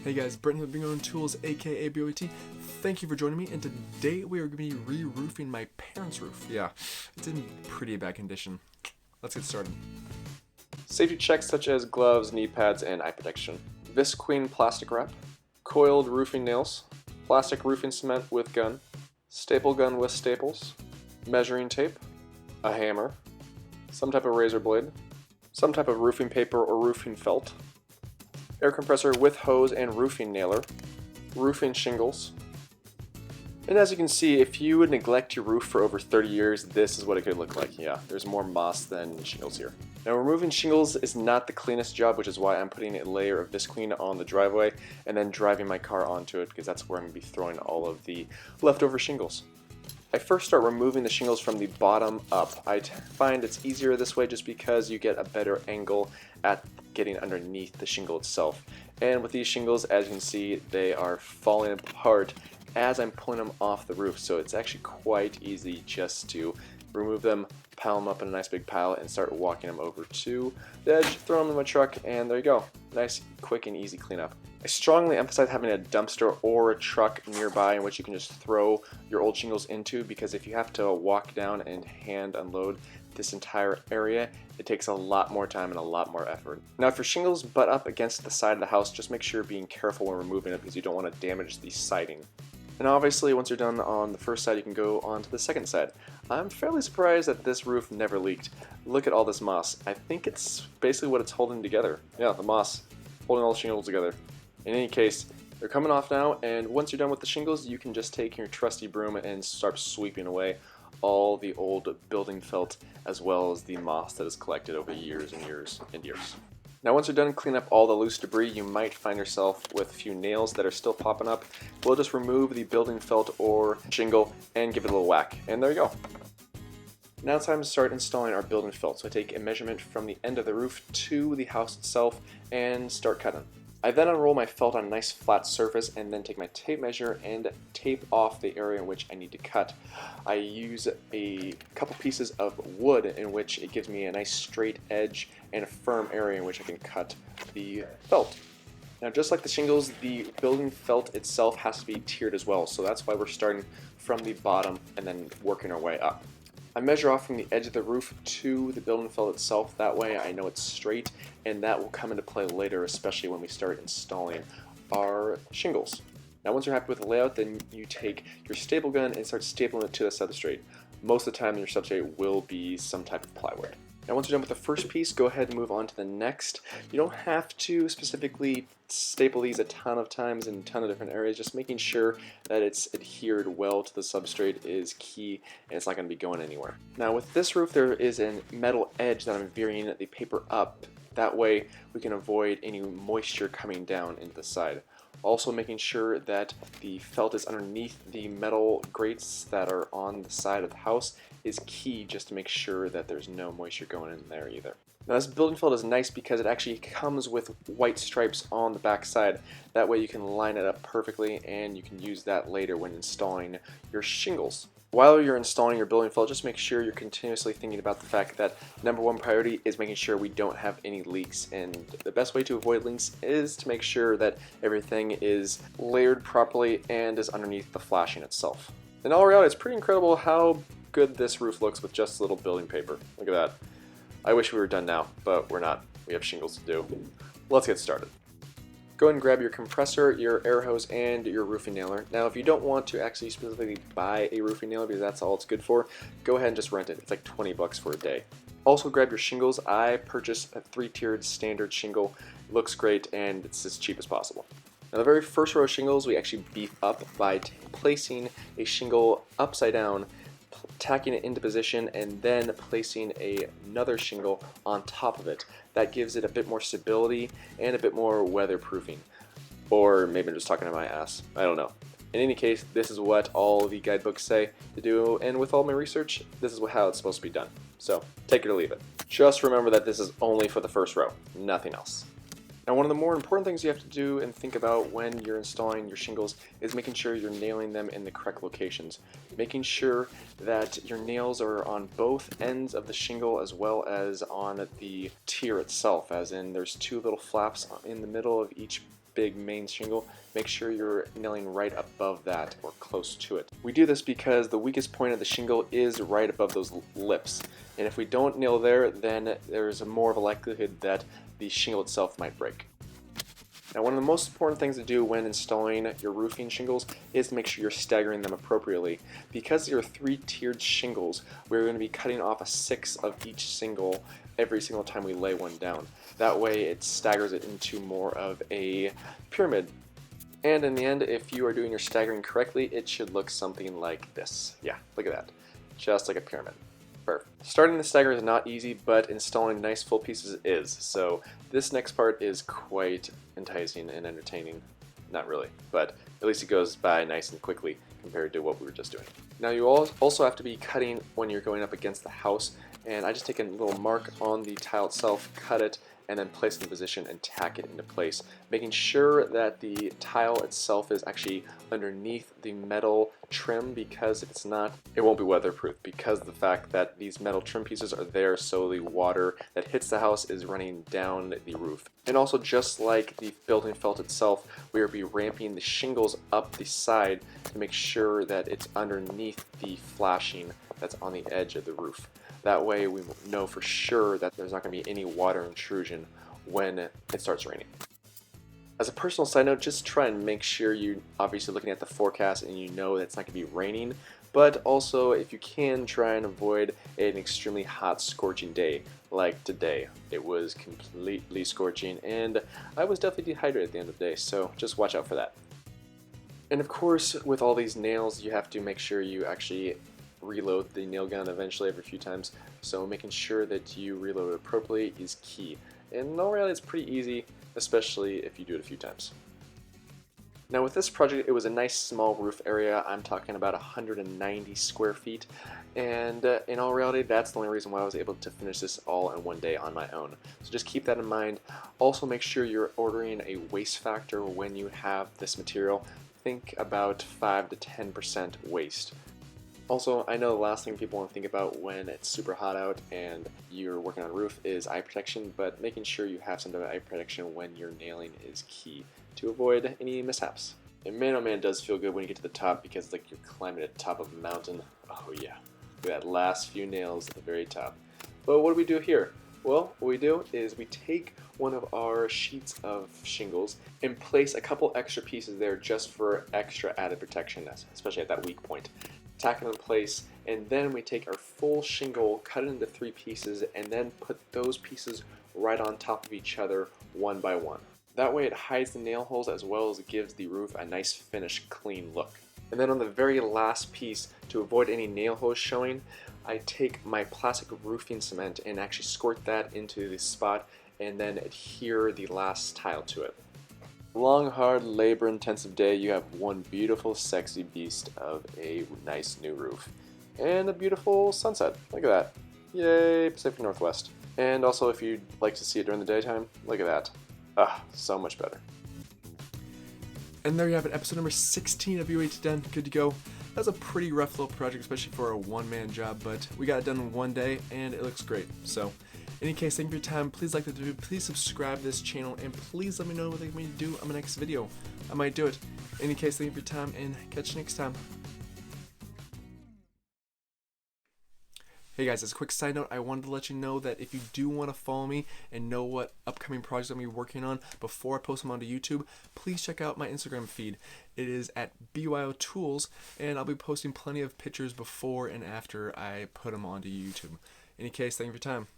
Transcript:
Hey guys, Brent here with BYOTools, aka BYOT. Thank you for joining me, and today we are going to be re-roofing my parents' roof. Yeah, it's in pretty bad condition. Let's get started. Safety checks such as gloves, knee pads, and eye protection. Visqueen plastic wrap, coiled roofing nails, plastic roofing cement with gun, staple gun with staples, measuring tape, a hammer, some type of razor blade, some type of roofing paper or roofing felt, air compressor with hose and roofing nailer, roofing shingles. And as you can see, if you would neglect your roof for over 30 years, this is what it could look like. Yeah, there's more moss than shingles here. Now, removing shingles is not the cleanest job, which is why I'm putting a layer of Visqueen on the driveway and then driving my car onto it, because that's where I'm going to be throwing all of the leftover shingles. I first start removing the shingles from the bottom up. I find it's easier this way just because you get a better angle at getting underneath the shingle itself. And with these shingles, as you can see, they are falling apart as I'm pulling them off the roof, so it's actually quite easy just to remove them, pile them up in a nice big pile, and start walking them over to the edge, throw them in my truck, and there you go. Nice, quick, and easy cleanup. I strongly emphasize having a dumpster or a truck nearby in which you can just throw your old shingles into, because if you have to walk down and hand unload this entire area, it takes a lot more time and a lot more effort. Now, if your shingles butt up against the side of the house, just make sure you're being careful when removing it because you don't want to damage the siding. And obviously, once you're done on the first side, you can go on to the second side. I'm fairly surprised that this roof never leaked. Look at all this moss. I think it's basically what it's holding together. Yeah, the moss holding all the shingles together. In any case, they're coming off now, and once you're done with the shingles, you can just take your trusty broom and start sweeping away all the old building felt as well as the moss that is collected over years and years and years. Now, once you're done cleaning up all the loose debris, you might find yourself with a few nails that are still popping up. We'll just remove the building felt or shingle and give it a little whack, and there you go. Now it's time to start installing our building felt. So I take a measurement from the end of the roof to the house itself and start cutting. I then unroll my felt on a nice flat surface and then take my tape measure and tape off the area in which I need to cut. I use a couple pieces of wood in which it gives me a nice straight edge and a firm area in which I can cut the felt. Now, just like the shingles, the building felt itself has to be tiered as well, so that's why we're starting from the bottom and then working our way up. I measure off from the edge of the roof to the building felt itself. That way I know it's straight, and that will come into play later, especially when we start installing our shingles. Now, once you're happy with the layout, then you take your staple gun and start stapling it to the substrate. Most of the time your substrate will be some type of plywood. Now, once you're done with the first piece, go ahead and move on to the next. You don't have to specifically staple these a ton of times in a ton of different areas. Just making sure that it's adhered well to the substrate is key, and it's not going to be going anywhere. Now, with this roof, there is a metal edge that I'm veering the paper up. That way we can avoid any moisture coming down into the side. Also, making sure that the felt is underneath the metal grates that are on the side of the house is key, just to make sure that there's no moisture going in there either. Now, this building felt is nice because it actually comes with white stripes on the back side. That way you can line it up perfectly, and you can use that later when installing your shingles. While you're installing your building felt, just make sure you're continuously thinking about the fact that #1 priority is making sure we don't have any leaks, and the best way to avoid leaks is to make sure that everything is layered properly and is underneath the flashing itself. In all reality, it's pretty incredible how good this roof looks with just a little building paper. Look at that. I wish we were done now, but we're not. We have shingles to do. Let's get started. Go ahead and grab your compressor, your air hose, and your roofing nailer. Now, if you don't want to actually specifically buy a roofing nailer because that's all it's good for, go ahead and just rent it. It's like 20 bucks for a day. Also, grab your shingles. I purchased a 3-tiered standard shingle. It looks great, and it's as cheap as possible. Now, the very first row of shingles we actually beef up by placing a shingle upside down, tacking it into position, and then placing another shingle on top of it. That gives it a bit more stability and a bit more weatherproofing. Or maybe I'm just talking to my ass. I don't know. In any case, this is what all the guidebooks say to do, and with all my research, this is how it's supposed to be done. So, take it or leave it. Just remember that this is only for the first row, nothing else. Now, one of the more important things you have to do and think about when you're installing your shingles is making sure you're nailing them in the correct locations. Making sure that your nails are on both ends of the shingle as well as on the tier itself, as in there's 2 little flaps in the middle of each big main shingle, make sure you're nailing right above that or close to it. We do this because the weakest point of the shingle is right above those lips, and if we don't nail there, then there's more of a likelihood that the shingle itself might break. Now, one of the most important things to do when installing your roofing shingles is to make sure you're staggering them appropriately. Because they are 3-tiered shingles, we're going to be cutting off a 6 of each single every single time we lay one down. That way it staggers it into more of a pyramid. And in the end, if you are doing your staggering correctly, it should look something like this. Yeah, look at that. Just like a pyramid. Perfect. Starting the stagger is not easy, but installing nice full pieces is. So this next part is quite enticing and entertaining. Not really, but at least it goes by nice and quickly compared to what we were just doing. Now you also have to be cutting when you're going up against the house, and I just take a little mark on the tile itself, cut it, and then place it in position and tack it into place, making sure that the tile itself is actually underneath the metal trim, because if it's not, it won't be weatherproof, because of the fact that these metal trim pieces are there so the water that hits the house is running down the roof. And also, just like the building felt itself, we will be ramping the shingles up the side to make sure that it's underneath the flashing that's on the edge of the roof. That way we know for sure that there's not going to be any water intrusion when it starts raining. As a personal side note, just try and make sure you're obviously looking at the forecast and you know that it's not going to be raining, but also if you can, try and avoid an extremely hot, scorching day like today. It was completely scorching and I was definitely dehydrated at the end of the day, so just watch out for that. And of course, with all these nails, you have to make sure you actually reload the nail gun eventually every few times, so making sure that you reload it appropriately is key. And in all reality, it's pretty easy, especially if you do it a few times. Now with this project, it was a nice small roof area. I'm talking about 190 square feet, and in all reality, that's the only reason why I was able to finish this all in one day on my own. So just keep that in mind. Also make sure you're ordering a waste factor when you have this material. Think about 5 to 10% waste. Also, I know the last thing people want to think about when it's super hot out and you're working on a roof is eye protection, but making sure you have some type of eye protection when you're nailing is key to avoid any mishaps. And man, oh man, it does feel good when you get to the top, because it's like you're climbing at the top of a mountain. Oh yeah, look at that last few nails at the very top. But what do we do here? Well, what we do is we take one of our sheets of shingles and place a couple extra pieces there just for extra added protection, especially at that weak point. Tack it in place, and then we take our full shingle, cut it into 3 pieces, and then put those pieces right on top of each other one by one. That way it hides the nail holes as well as it gives the roof a nice finished clean look. And then on the very last piece, to avoid any nail holes showing, I take my plastic roofing cement and actually squirt that into the spot and then adhere the last tile to it. Long, hard, labor-intensive day, you have one beautiful, sexy beast of a nice new roof. And a beautiful sunset. Look at that. Yay, Pacific Northwest. And also, if you'd like to see it during the daytime, look at that. Ah, so much better. And there you have it, episode number 16 of BYOT done, good to go. That's a pretty rough little project, especially for a one-man job, but we got it done in one day, and it looks great. So, in any case, thank you for your time. Please like the video, please subscribe to this channel, and please let me know what you want me to do on my next video. I might do it. In any case, thank you for your time, and catch you next time. Hey guys, as a quick side note, I wanted to let you know that if you do want to follow me and know what upcoming projects I'm going to be working on before I post them onto YouTube, please check out my Instagram feed. It is at BYOTools, and I'll be posting plenty of pictures before and after I put them onto YouTube. In any case, thank you for your time.